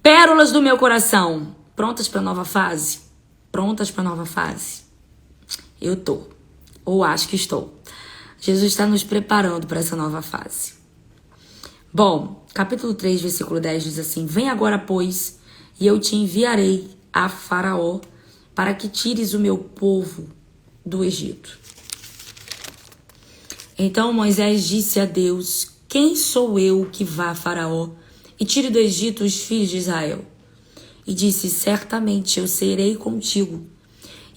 Pérolas do meu coração. Prontas para nova fase? Prontas para nova fase? Eu tô. Ou acho que estou. Jesus está nos preparando para essa nova fase. Bom, capítulo 3, versículo 10 diz assim: Vem agora, pois, e eu te enviarei a Faraó para que tires o meu povo do Egito. Então Moisés disse a Deus: Quem sou eu que vá a Faraó e tire do Egito os filhos de Israel? E disse: Certamente eu serei contigo,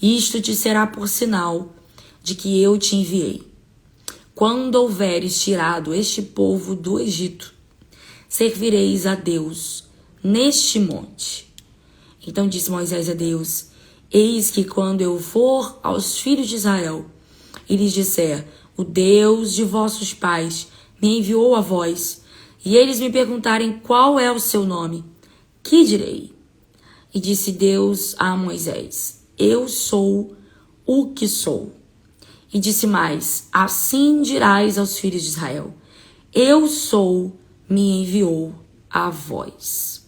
e isto te será por sinal de que eu te enviei. Quando houveres tirado este povo do Egito, servireis a Deus neste monte. Então disse Moisés a Deus: Eis que quando eu for aos filhos de Israel e lhes disser: O Deus de vossos pais me enviou a vós, e eles me perguntarem qual é o seu nome, que direi? E disse Deus a Moisés: Eu sou o que sou. E disse mais: Assim dirás aos filhos de Israel: Eu sou, me enviou a vós.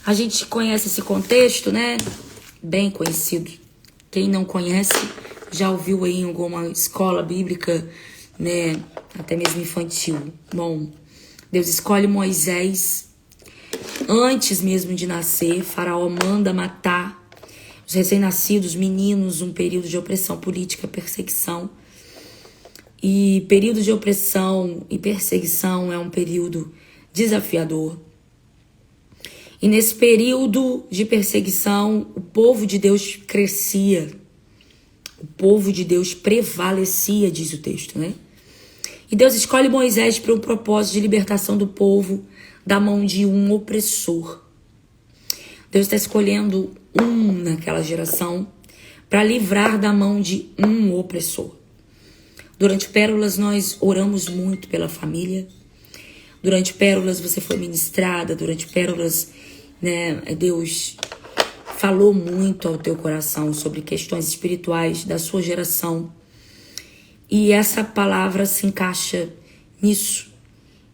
A gente conhece esse contexto, né? Bem conhecido. Quem não conhece já ouviu aí em alguma escola bíblica, né? Até mesmo infantil. Bom, Deus escolhe Moisés antes mesmo de nascer. Faraó manda matar os recém-nascidos, meninos, um período de opressão política, perseguição. E período de opressão e perseguição é um período desafiador. E nesse período de perseguição, o povo de Deus crescia. O povo de Deus prevalecia, diz o texto, né? E Deus escolhe Moisés para um propósito de libertação do povo da mão de um opressor. Deus está escolhendo naquela geração para livrar da mão de um opressor. Durante Pérolas nós oramos muito pela família. Durante Pérolas você foi ministrada. Durante Pérolas, né, Deus falou muito ao teu coração sobre questões espirituais da sua geração. E essa palavra se encaixa nisso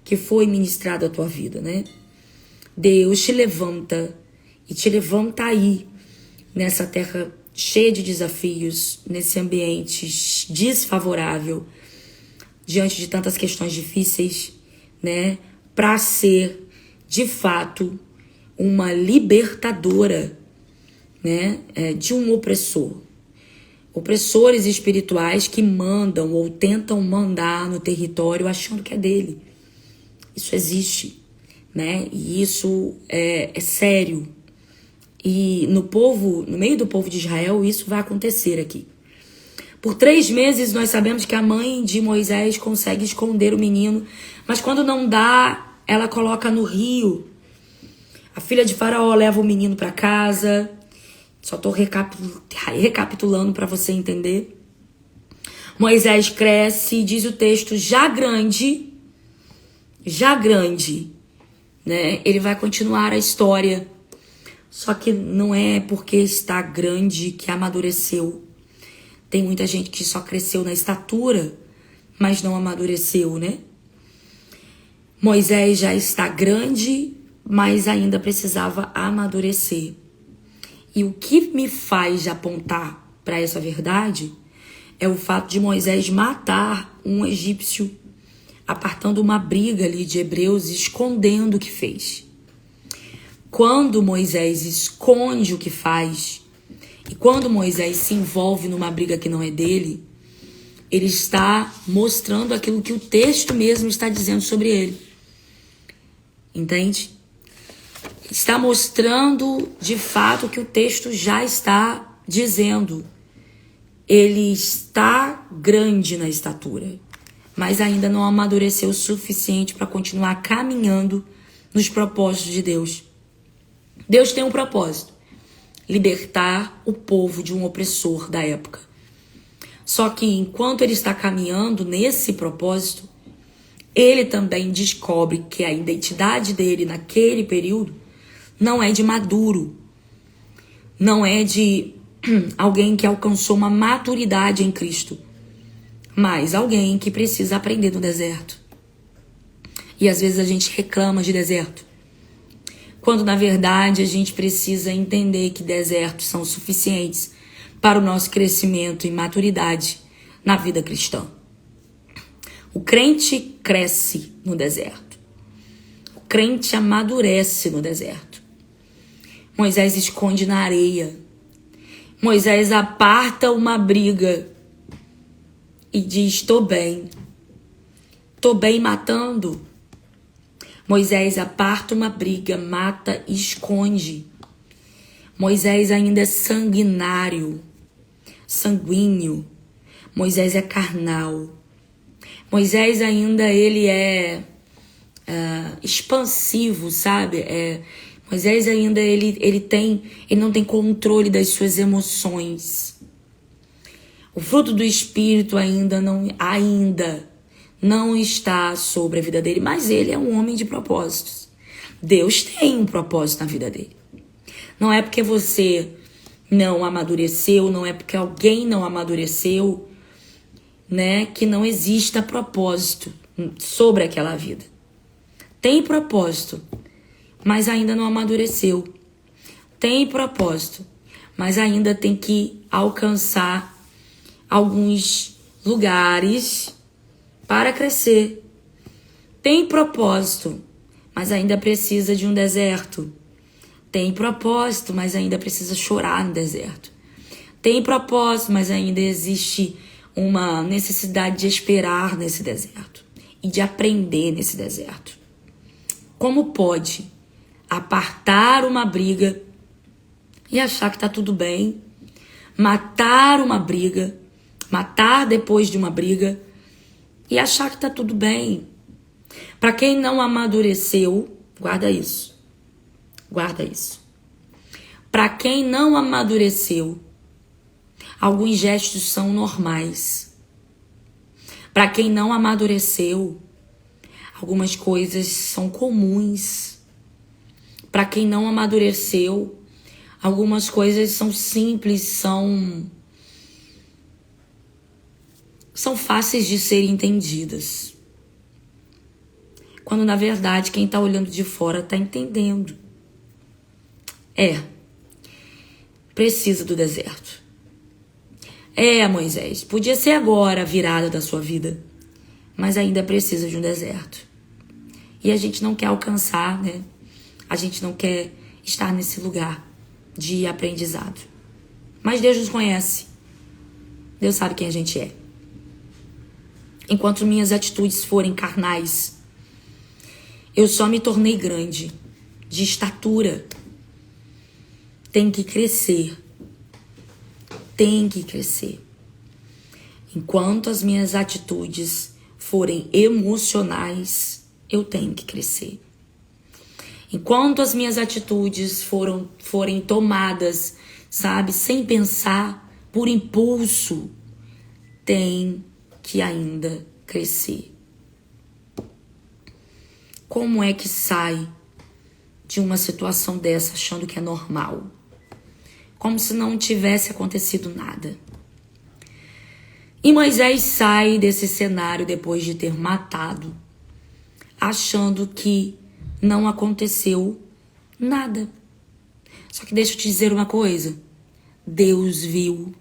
que foi ministrado à tua vida, né? Deus te levanta e te levanta aí, nessa terra cheia de desafios, nesse ambiente desfavorável, diante de tantas questões difíceis, né? Para ser, de fato, uma libertadora, né? De um opressor. Opressores espirituais que mandam ou tentam mandar no território achando que é dele. Isso existe, né? E isso é sério. E no meio do povo de Israel, isso vai acontecer aqui. Por 3 meses nós sabemos que a mãe de Moisés consegue esconder o menino, mas quando não dá, ela coloca no rio. A filha de Faraó leva o menino para casa. Só estou recapitulando para você entender. Moisés cresce, diz o texto, já grande, né? Ele vai continuar a história. Só que não é porque está grande que amadureceu. Tem muita gente que só cresceu na estatura, mas não amadureceu, né? Moisés já está grande, mas ainda precisava amadurecer. E o que me faz apontar para essa verdade é o fato de Moisés matar um egípcio, apartando uma briga ali de hebreus, escondendo o que fez. Quando Moisés esconde o que faz, e quando Moisés se envolve numa briga que não é dele, ele está mostrando aquilo que o texto mesmo está dizendo sobre ele. Entende? Está mostrando, de fato, o que o texto já está dizendo. Ele está grande na estatura, mas ainda não amadureceu o suficiente para continuar caminhando nos propósitos de Deus. Deus tem um propósito: libertar o povo de um opressor da época. Só que enquanto ele está caminhando nesse propósito, ele também descobre que a identidade dele naquele período não é de maduro, não é de alguém que alcançou uma maturidade em Cristo, mas alguém que precisa aprender no deserto. E às vezes a gente reclama de deserto. quando na verdade a gente precisa entender que desertos são suficientes para o nosso crescimento e maturidade na vida cristã. O crente cresce no deserto. O crente amadurece no deserto. Moisés esconde na areia. Moisés aparta uma briga e diz: estou bem matando. Moisés aparta uma briga, mata e esconde. Moisés ainda é sanguíneo. Moisés é carnal. Moisés ainda ele é expansivo, sabe? Moisés ainda ele não tem controle das suas emoções. O fruto do Espírito ainda não está sobre a vida dele, mas ele é um homem de propósitos. Deus tem um propósito na vida dele. Não é porque você não amadureceu, não é porque alguém não amadureceu, né, que não exista propósito sobre aquela vida. Tem propósito, mas ainda não amadureceu. Tem propósito, mas ainda tem que alcançar alguns lugares para crescer. Tem propósito, mas ainda precisa de um deserto. Tem propósito, mas ainda precisa chorar no deserto. Tem propósito, mas ainda existe uma necessidade de esperar nesse deserto e de aprender nesse deserto. Como pode apartar uma briga e achar que tá tudo bem, matar uma briga, matar depois de uma briga e achar que tá tudo bem? Para quem não amadureceu, guarda isso. Para quem não amadureceu, alguns gestos são normais. Para quem não amadureceu, algumas coisas são comuns. Para quem não amadureceu, algumas coisas são simples, são fáceis de serem entendidas. Quando na verdade quem está olhando de fora está entendendo. Precisa do deserto. Moisés, podia ser agora a virada da sua vida, mas ainda precisa de um deserto. E a gente não quer alcançar, né? A gente não quer estar nesse lugar de aprendizado. Mas Deus nos conhece. Deus sabe quem a gente é. Enquanto minhas atitudes forem carnais, eu só me tornei grande, de estatura. Tem que crescer. Enquanto as minhas atitudes forem emocionais, eu tenho que crescer. Enquanto as minhas atitudes forem tomadas, sabe, sem pensar, por impulso, tem que ainda crescer. Como é que sai de uma situação dessa achando que é normal? Como se não tivesse acontecido nada. E Moisés sai desse cenário depois de ter matado, achando que não aconteceu nada. Só que deixa eu te dizer uma coisa. Deus viu.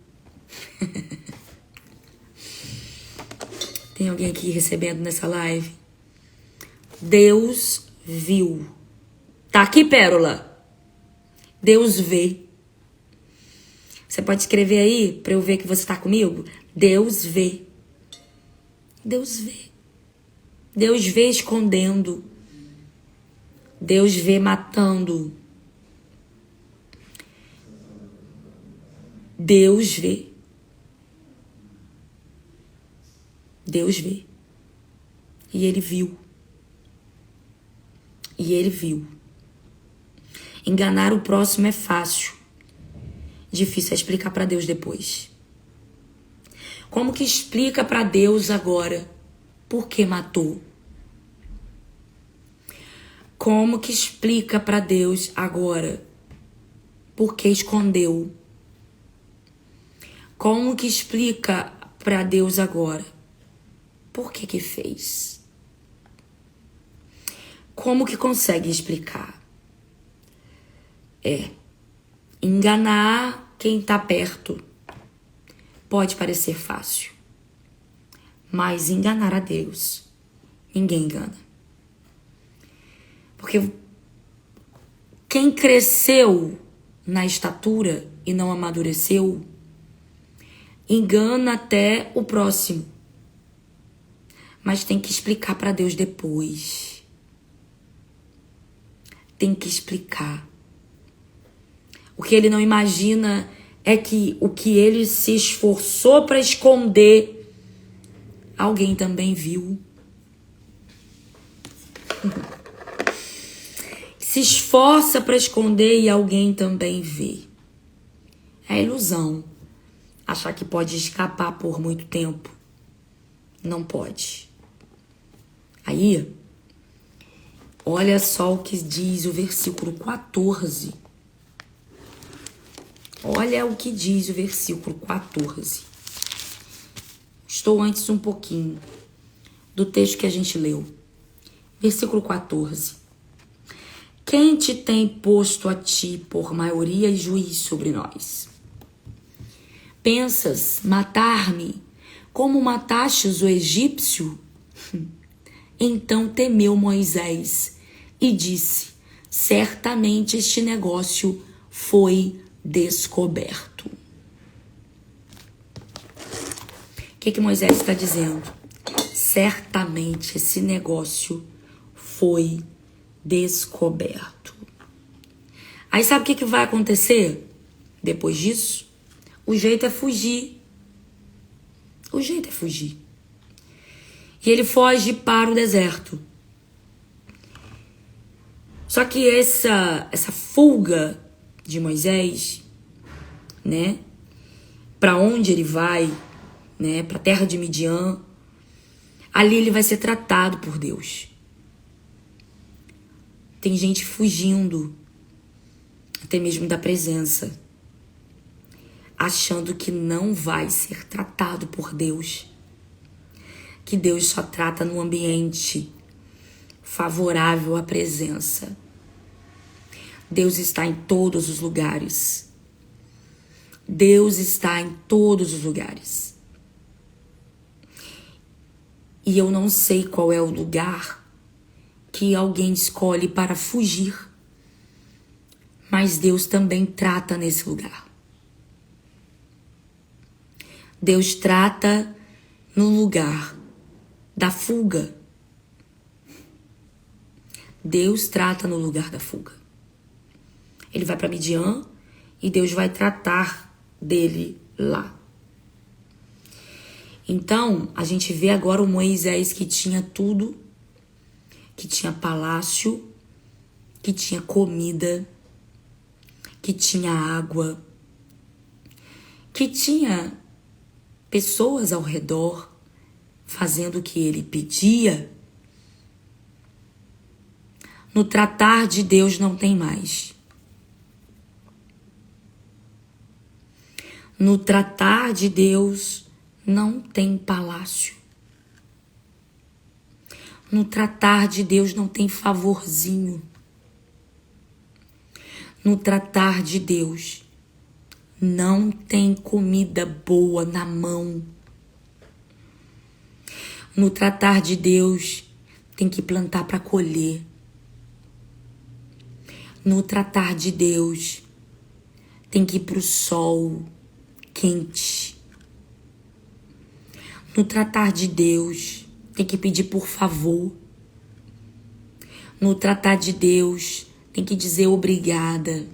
Tem alguém aqui recebendo nessa live? Deus viu. Tá aqui, Pérola. Deus vê. Você pode escrever aí para eu ver que você está comigo? Deus vê. Deus vê. Deus vê escondendo. Deus vê matando. Deus vê. Deus vê. E Ele viu. Enganar o próximo é fácil. Difícil é explicar para Deus depois. Como que explica para Deus agora por que matou? Como que explica para Deus agora por que escondeu? Como que explica para Deus agora por que fez? Como que consegue explicar? Enganar quem tá perto pode parecer fácil, mas enganar a Deus, ninguém engana. Porque quem cresceu na estatura e não amadureceu, engana até o próximo. Mas tem que explicar para Deus depois. Tem que explicar. O que ele não imagina é que o que ele se esforçou para esconder, alguém também viu. Se esforça para esconder e alguém também vê. É ilusão achar que pode escapar por muito tempo. Não pode. Aí, olha só o que diz o versículo 14. Olha o que diz o versículo 14. Estou antes um pouquinho do texto que a gente leu. Versículo 14. Quem te tem posto a ti por maioria e juiz sobre nós? Pensas matar-me como matastes o egípcio? Então temeu Moisés e disse: certamente este negócio foi descoberto. O que Moisés está dizendo? Certamente esse negócio foi descoberto. Aí sabe o que vai acontecer depois disso? O jeito é fugir. O jeito é fugir. E ele foge para o deserto. Só que essa fuga de Moisés, né? Para onde ele vai, né? Para a terra de Midian. Ali ele vai ser tratado por Deus. Tem gente fugindo, até mesmo da presença, achando que não vai ser tratado por Deus. Que Deus só trata no ambiente favorável à presença. Deus está em todos os lugares. Deus está em todos os lugares. E eu não sei qual é o lugar que alguém escolhe para fugir. Mas Deus também trata nesse lugar. Deus trata no lugar da fuga. Deus trata no lugar da fuga. Ele vai para Midian e Deus vai tratar dele lá. Então, a gente vê agora o Moisés que tinha tudo, que tinha palácio, que tinha comida, que tinha água, que tinha pessoas ao redor fazendo o que ele pedia. No tratar de Deus não tem mais. No tratar de Deus não tem palácio. No tratar de Deus não tem favorzinho. No tratar de Deus não tem comida boa na mão. No tratar de Deus tem que plantar para colher. No tratar de Deus tem que ir para o sol quente. No tratar de Deus tem que pedir por favor. No tratar de Deus tem que dizer obrigada.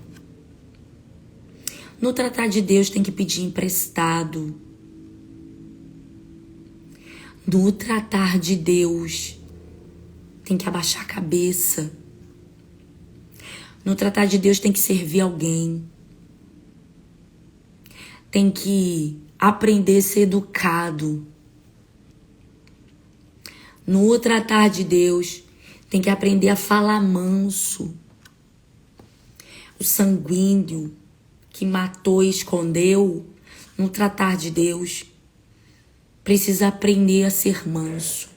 No tratar de Deus tem que pedir emprestado. No tratar de Deus tem que abaixar a cabeça. No tratar de Deus tem que servir alguém. Tem que aprender a ser educado. No tratar de Deus tem que aprender a falar manso. O sanguíneo que matou e escondeu, no tratar de Deus, precisa aprender a ser manso.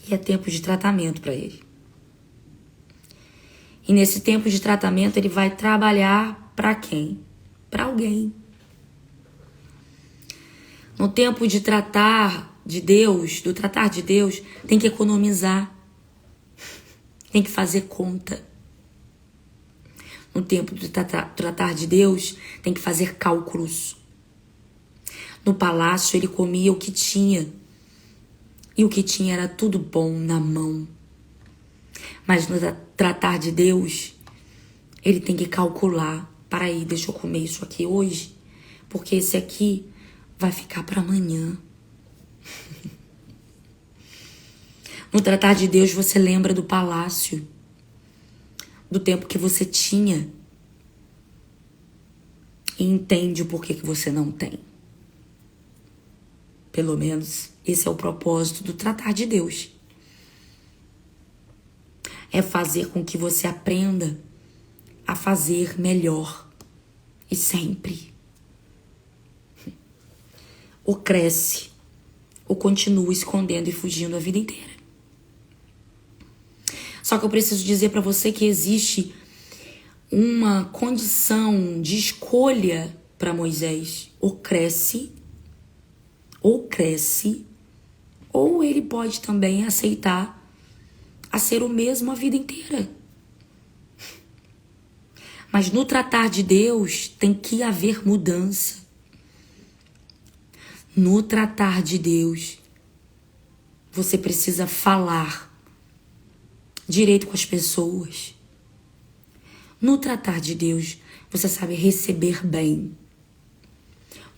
E é tempo de tratamento para ele. E nesse tempo de tratamento ele vai trabalhar para quem? Para alguém. No tempo de tratar de Deus, do tratar de Deus, tem que economizar. Tem que fazer conta. No tempo do tratar de Deus, tem que fazer cálculos. No palácio ele comia o que tinha. E o que tinha era tudo bom na mão. Mas no tratar de Deus, ele tem que calcular. Para aí, deixa eu comer isso aqui hoje, porque esse aqui vai ficar para amanhã. No tratar de Deus, você lembra do palácio, do tempo que você tinha, e entende o porquê que você não tem. Pelo menos esse é o propósito do tratar de Deus. É fazer com que você aprenda a fazer melhor e sempre. Ou cresce, ou continua escondendo e fugindo a vida inteira. Só que eu preciso dizer para você que existe uma condição de escolha para Moisés. Ou cresce, ou ele pode também aceitar a ser o mesmo a vida inteira. Mas no tratar de Deus tem que haver mudança. No tratar de Deus, você precisa falar direito com as pessoas. No tratar de Deus, você sabe receber bem.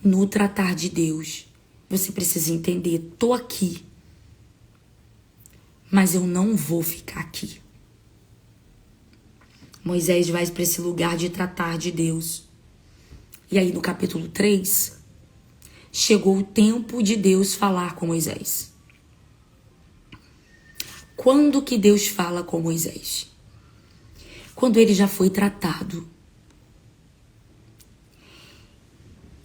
No tratar de Deus, você precisa entender, tô aqui, mas eu não vou ficar aqui. Moisés vai para esse lugar de tratar de Deus. E aí no capítulo 3, chegou o tempo de Deus falar com Moisés. Quando que Deus fala com Moisés? Quando ele já foi tratado.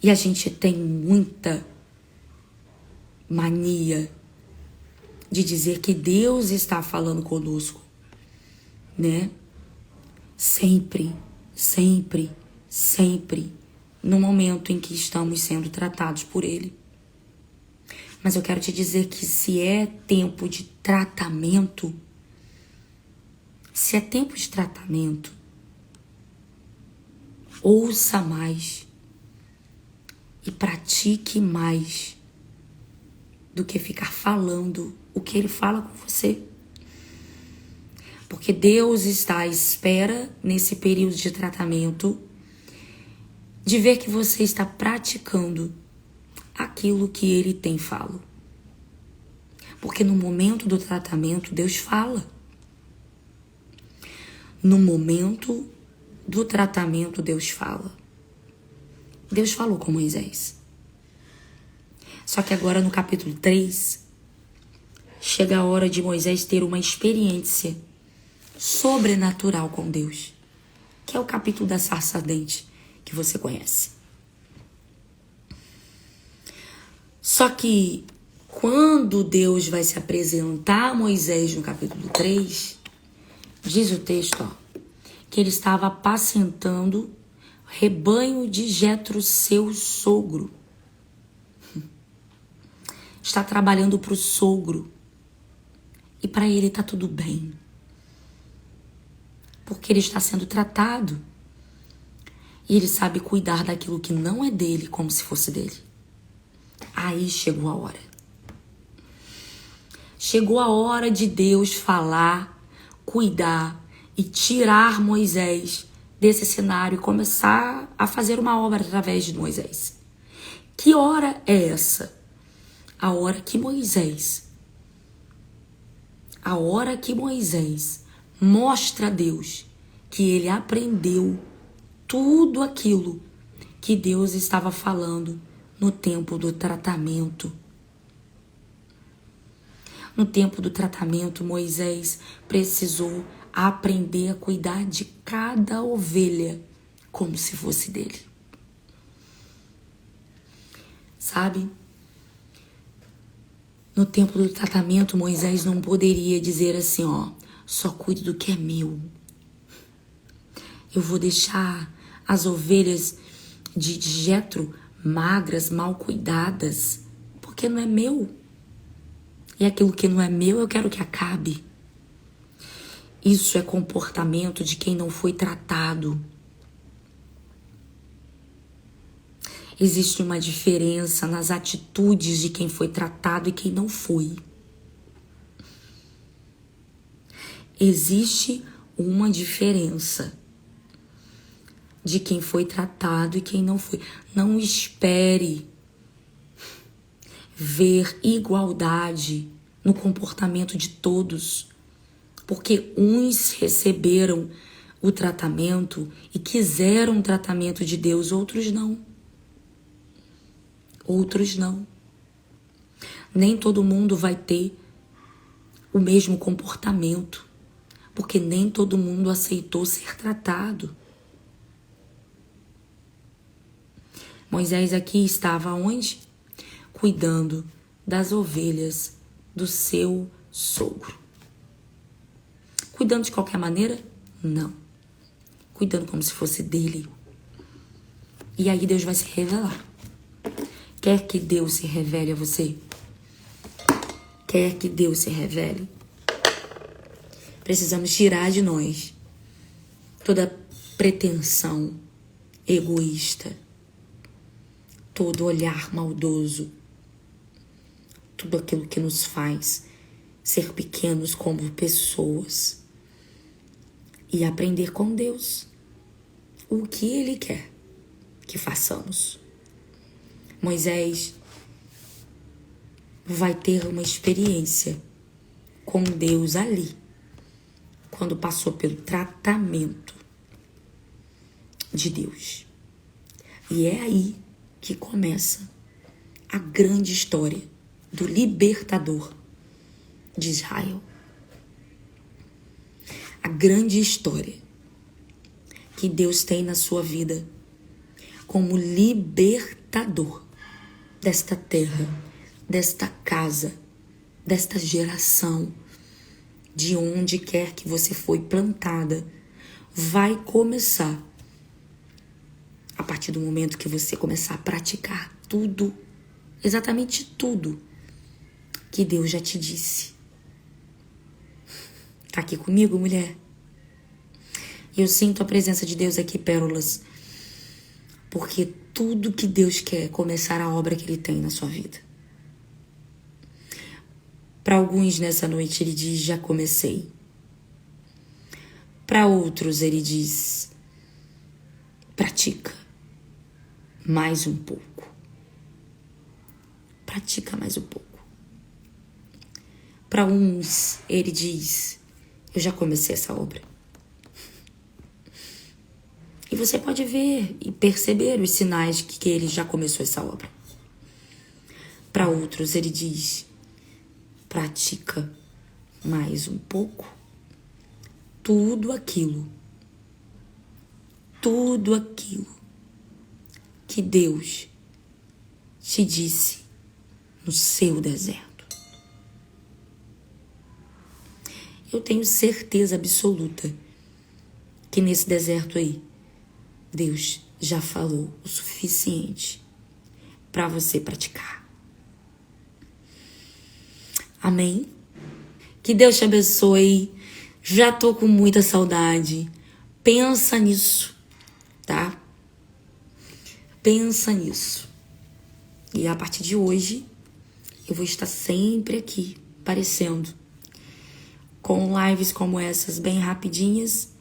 E a gente tem muita mania de dizer que Deus está falando conosco, né? Sempre, no momento em que estamos sendo tratados por Ele. Mas eu quero te dizer que se é tempo de tratamento, ouça mais e pratique mais do que ficar falando o que Ele fala com você. Porque Deus está à espera, nesse período de tratamento, de ver que você está praticando aquilo que Ele tem falado. Porque no momento do tratamento, Deus fala. No momento do tratamento, Deus fala. Deus falou com Moisés. Só que agora no capítulo 3, chega a hora de Moisés ter uma experiência sobrenatural com Deus, que é o capítulo da sarça ardente que você conhece. Só que quando Deus vai se apresentar a Moisés no capítulo 3, diz o texto, que ele estava apacentando rebanho de Jetro, seu sogro. Está trabalhando para o sogro. E para ele está tudo bem. Porque ele está sendo tratado. E ele sabe cuidar daquilo que não é dele como se fosse dele. Aí chegou a hora. Chegou a hora de Deus falar, cuidar e tirar Moisés desse cenário e começar a fazer uma obra através de Moisés. Que hora é essa? A hora que Moisés mostra a Deus que ele aprendeu tudo aquilo que Deus estava falando no tempo do tratamento. No tempo do tratamento, Moisés precisou aprender a cuidar de cada ovelha como se fosse dele. Sabe? No tempo do tratamento, Moisés não poderia dizer assim, só cuido do que é meu. Eu vou deixar as ovelhas de Jetro magras, mal cuidadas, porque não é meu. E aquilo que não é meu, eu quero que acabe. Isso é comportamento de quem não foi tratado. Existe uma diferença nas atitudes de quem foi tratado e quem não foi. Existe uma diferença de quem foi tratado e quem não foi. Não espere ver igualdade no comportamento de todos, porque uns receberam o tratamento e quiseram o tratamento de Deus, outros não. Outros não. Nem todo mundo vai ter o mesmo comportamento, porque nem todo mundo aceitou ser tratado. Moisés aqui estava onde? Cuidando das ovelhas do seu sogro. Cuidando de qualquer maneira? Não. Cuidando como se fosse dele. E aí Deus vai se revelar. Quer que Deus se revele a você? Quer que Deus se revele? Precisamos tirar de nós toda pretensão egoísta, todo olhar maldoso, tudo aquilo que nos faz ser pequenos como pessoas e aprender com Deus o que Ele quer que façamos. Moisés vai ter uma experiência com Deus ali, quando passou pelo tratamento de Deus. E é aí que começa a grande história do libertador de Israel. A grande história que Deus tem na sua vida como libertador desta terra, desta casa, desta geração, de onde quer que você foi plantada, vai começar a partir do momento que você começar a praticar tudo, exatamente tudo que Deus já te disse. Tá aqui comigo, mulher? Eu sinto a presença de Deus aqui, pérolas, porque tudo que Deus quer é começar a obra que Ele tem na sua vida. Para alguns nessa noite Ele diz, já comecei. Para outros Ele diz, pratica mais um pouco. Pratica mais um pouco. Para uns Ele diz, eu já comecei essa obra. E você pode ver e perceber os sinais de que Ele já começou essa obra. Para outros Ele diz, pratica mais um pouco. Tudo aquilo que Deus te disse no seu deserto. Eu tenho certeza absoluta que nesse deserto aí, Deus já falou o suficiente para você praticar. Amém? Que Deus te abençoe. Já tô com muita saudade. Pensa nisso, tá? Pensa nisso. E a partir de hoje, eu vou estar sempre aqui, aparecendo, com lives como essas, bem rapidinhas,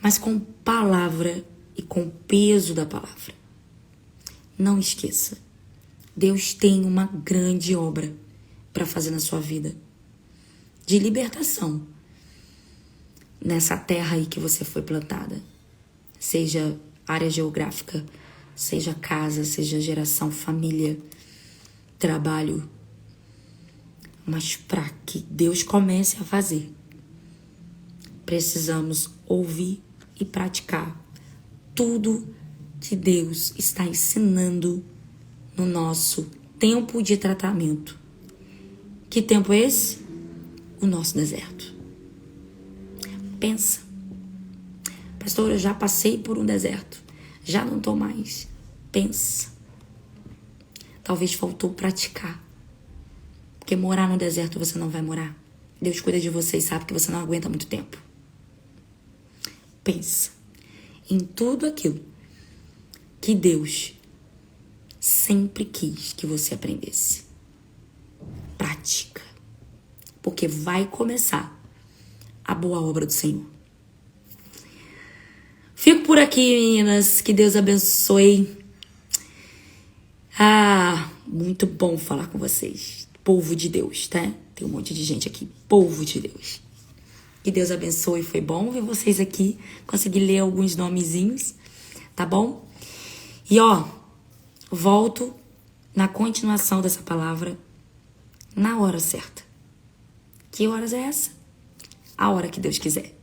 mas com palavra e com peso da palavra. Não esqueça, Deus tem uma grande obra para fazer na sua vida, de libertação, nessa terra aí que você foi plantada, seja área geográfica, seja casa, seja geração, família, trabalho, mas para que Deus comece a fazer, precisamos ouvir e praticar tudo que Deus está ensinando no nosso tempo de tratamento. Que tempo é esse? O nosso deserto. Pensa Pastor, eu já passei por um deserto. Já não tô mais. Pensa. Talvez faltou praticar. Porque morar no deserto você não vai morar. Deus cuida de você e sabe que você não aguenta muito tempo. Pensa em tudo aquilo que Deus sempre quis que você aprendesse. Prática. Porque vai começar a boa obra do Senhor. Fico por aqui, meninas. Que Deus abençoe. Muito bom falar com vocês. Povo de Deus, tá? Tem um monte de gente aqui. Povo de Deus. Que Deus abençoe. Foi bom ver vocês aqui. Consegui ler alguns nomezinhos. Tá bom? E volto na continuação dessa palavra na hora certa. Que horas é essa? A hora que Deus quiser.